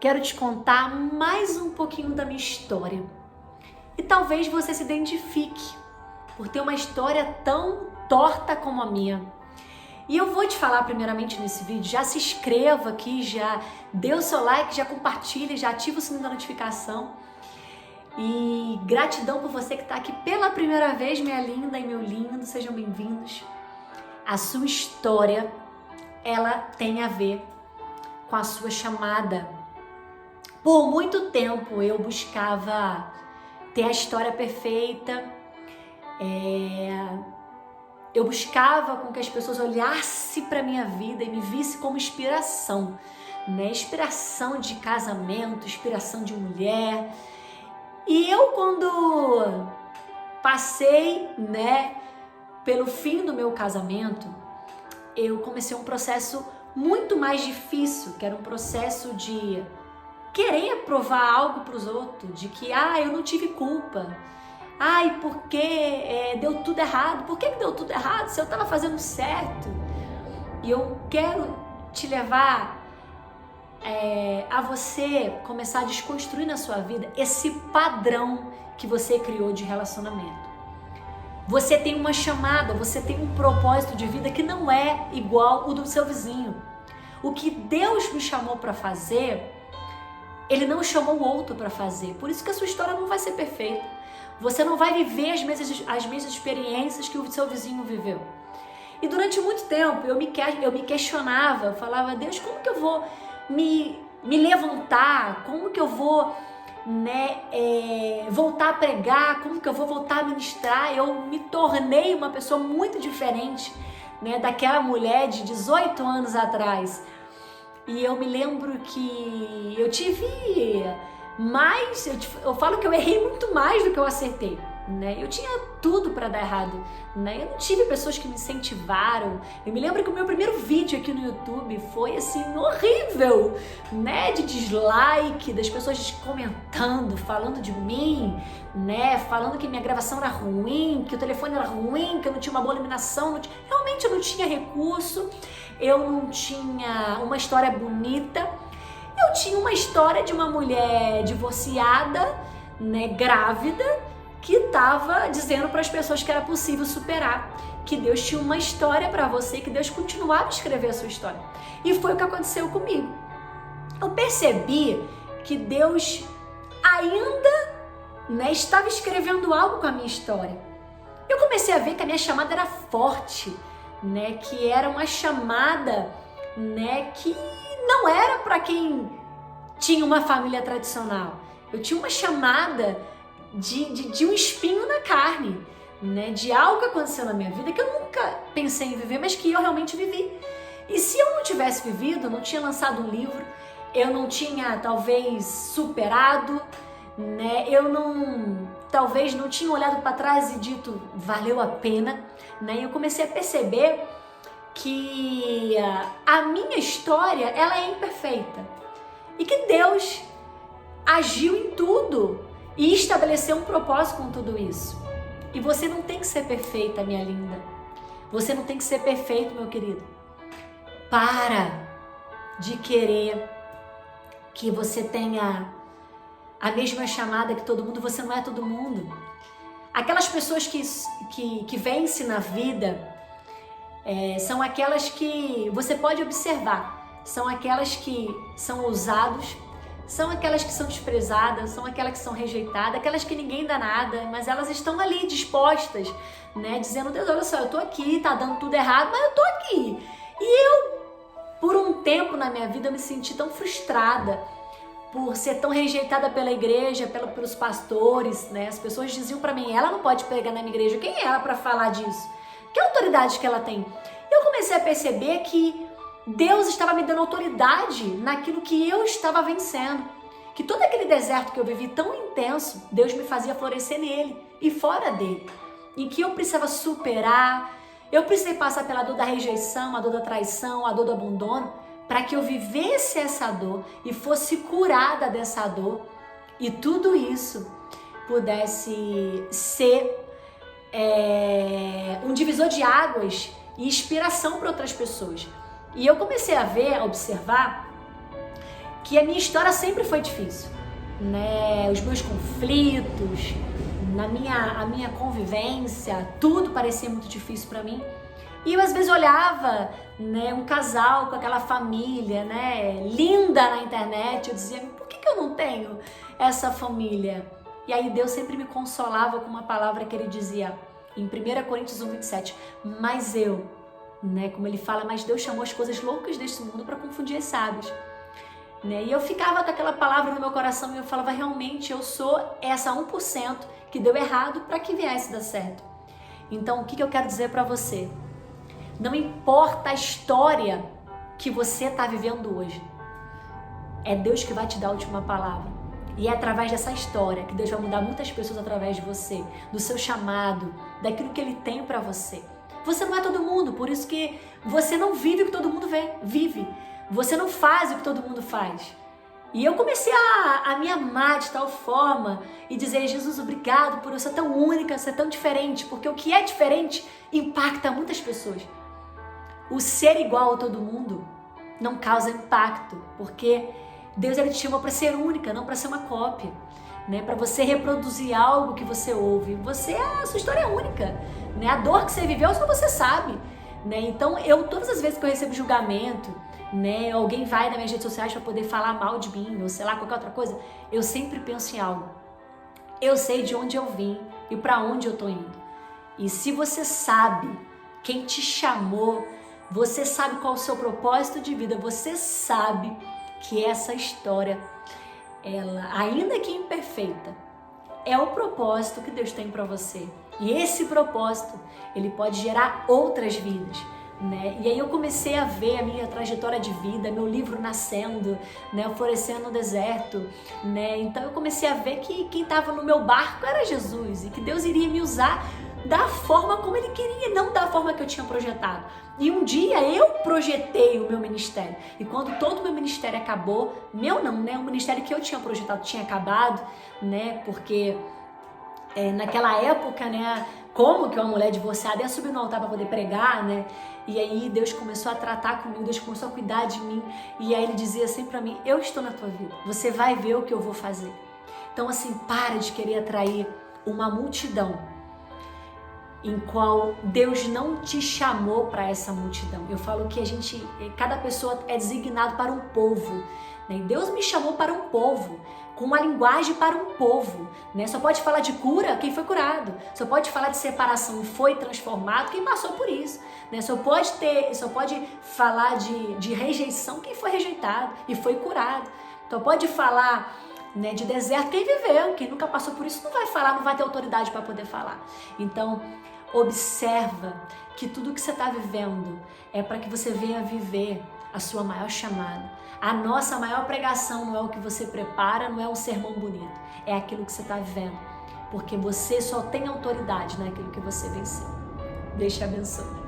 quero te contar mais um pouquinho da minha história. E talvez você se identifique por ter uma história tão torta como a minha. E eu vou te falar primeiramente nesse vídeo, já se inscreva aqui, já dê o seu like, já compartilhe, já ativa o sininho da notificação. E gratidão por você que está aqui pela primeira vez, minha linda e meu lindo, sejam bem-vindos. A sua história, ela tem a ver com a sua chamada. Por muito tempo eu buscava ter a história perfeita, eu buscava com que as pessoas olhassem para a minha vida e me vissem como inspiração, né? Inspiração de casamento, inspiração de mulher. E eu, quando passei, pelo fim do meu casamento, eu comecei um processo muito mais difícil, que era um processo de querer provar algo para os outros, de que, eu não tive culpa. Porque deu tudo errado. Por que deu tudo errado se eu estava fazendo certo? E eu quero te levar a você começar a desconstruir na sua vida esse padrão que você criou de relacionamento. Você tem uma chamada, você tem um propósito de vida que não é igual o do seu vizinho. O que Deus me chamou para fazer, Ele não chamou o outro para fazer. Por isso que a sua história não vai ser perfeita. Você não vai viver as mesmas experiências que o seu vizinho viveu. E durante muito tempo eu me questionava, eu falava, Deus, como que eu vou me levantar? Como que eu vou voltar a pregar? Como que eu vou voltar a ministrar? Eu me tornei uma pessoa muito diferente, daquela mulher de 18 anos atrás. E eu me lembro que eu tive eu falo que eu errei muito mais do que eu acertei, Eu tinha tudo para dar errado, Eu não tive pessoas que me incentivaram. Eu me lembro que o meu primeiro vídeo aqui no YouTube foi assim, horrível, de dislike, das pessoas comentando, falando de mim, falando que minha gravação era ruim, que o telefone era ruim, que eu não tinha uma boa iluminação, realmente eu não tinha recurso, eu não tinha uma história bonita. Eu tinha uma história de uma mulher divorciada, grávida, que estava dizendo para as pessoas que era possível superar, que Deus tinha uma história para você, que Deus continuava a escrever a sua história. E foi o que aconteceu comigo. Eu percebi que Deus ainda estava escrevendo algo com a minha história. Eu comecei a ver que a minha chamada era forte, que era uma chamada, que não era para quem tinha uma família tradicional. Eu tinha uma chamada de um espinho na carne, de algo que aconteceu na minha vida que eu nunca pensei em viver, mas que eu realmente vivi. E se eu não tivesse vivido, eu não tinha lançado um livro, eu não tinha talvez superado, talvez não tinha olhado para trás e dito valeu a pena, E eu comecei a perceber que a minha história, ela é imperfeita e que Deus agiu em tudo e estabeleceu um propósito com tudo isso. E você não tem que ser perfeita, minha linda. Você não tem que ser perfeito, meu querido. Para de querer que você tenha a mesma chamada que todo mundo. Você não é todo mundo. Aquelas pessoas que vencem na vida são aquelas que você pode observar. São aquelas que são ousados, são aquelas que são desprezadas, são aquelas que são rejeitadas, aquelas que ninguém dá nada, mas elas estão ali dispostas, dizendo, Deus, olha só, eu tô aqui, tá dando tudo errado, mas eu tô aqui. E eu, por um tempo na minha vida, eu me senti tão frustrada por ser tão rejeitada pela igreja, pelos pastores, As pessoas diziam pra mim, ela não pode pregar na minha igreja, quem é ela pra falar disso? Que autoridade que ela tem? Eu comecei a perceber que Deus estava me dando autoridade naquilo que eu estava vencendo. Que todo aquele deserto que eu vivi tão intenso, Deus me fazia florescer nele e fora dele. Em que eu precisava superar, eu precisei passar pela dor da rejeição, a dor da traição, a dor do abandono, para que eu vivesse essa dor e fosse curada dessa dor. E tudo isso pudesse ser um divisor de águas e inspiração para outras pessoas. E eu comecei a observar que a minha história sempre foi difícil, né? Os meus conflitos, a minha convivência, tudo parecia muito difícil para mim. E eu às vezes olhava, né, um casal com aquela família, né, linda na internet, eu dizia, por que eu não tenho essa família? E aí Deus sempre me consolava com uma palavra que ele dizia em 1 Coríntios 1:27, mas eu, né, como ele fala, mas Deus chamou as coisas loucas deste mundo para confundir as sábias. Né? E eu ficava com aquela palavra no meu coração e eu falava, realmente eu sou essa 1% que deu errado para que viesse dar certo. Então o que eu quero dizer para você? Não importa a história que você está vivendo hoje, é Deus que vai te dar a última palavra. E é através dessa história que Deus vai mudar muitas pessoas através de você, do seu chamado, daquilo que Ele tem para você. Você não é todo mundo, por isso que você não vive o que todo mundo vive. Você não faz o que todo mundo faz. E eu comecei a me amar de tal forma e dizer, Jesus, obrigado por eu ser tão única, ser tão diferente, porque o que é diferente impacta muitas pessoas. O ser igual a todo mundo não causa impacto, porque Deus ele te chamou para ser única, não para ser uma cópia, né? Para você reproduzir algo que você ouve. A sua história é única, né? A dor que você viveu só você sabe, né? Então todas as vezes que eu recebo julgamento, né? Alguém vai nas minhas redes sociais para poder falar mal de mim, ou sei lá, qualquer outra coisa, eu sempre penso em algo. Eu sei de onde eu vim e para onde eu tô indo. E se você sabe quem te chamou, você sabe qual é o seu propósito de vida, você sabe que essa história, ela, ainda que imperfeita, é o propósito que Deus tem para você. E esse propósito, ele pode gerar outras vidas, né? E aí eu comecei a ver a minha trajetória de vida, meu livro nascendo, né? Florescendo no deserto, né? Então eu comecei a ver que quem estava no meu barco era Jesus e que Deus iria me usar da forma como Ele queria, não da forma que eu tinha projetado. E um dia eu projetei o meu ministério. E quando todo o meu ministério acabou, o ministério que eu tinha projetado tinha acabado, né? Porque naquela época, né? Como que uma mulher divorciada ia subir no altar para poder pregar, né? E aí Deus começou a tratar comigo, Deus começou a cuidar de mim. E aí Ele dizia assim para mim, eu estou na tua vida, você vai ver o que eu vou fazer. Então assim, para de querer atrair uma multidão em qual Deus não te chamou para essa multidão. Eu falo que cada pessoa é designado para um povo, né? Deus me chamou para um povo, com uma linguagem para um povo, né? Só pode falar de cura quem foi curado, só pode falar de separação e foi transformado quem passou por isso, né? Só pode falar de rejeição quem foi rejeitado e foi curado. Então pode falar, né, de deserto quem viveu, quem nunca passou por isso não vai falar, não vai ter autoridade para poder falar. Então observa que tudo que você está vivendo é para que você venha viver a sua maior chamada. A nossa maior pregação não é o que você prepara, não é um sermão bonito, é aquilo que você está vivendo, porque você só tem autoridade naquilo que você venceu. Deus te abençoe.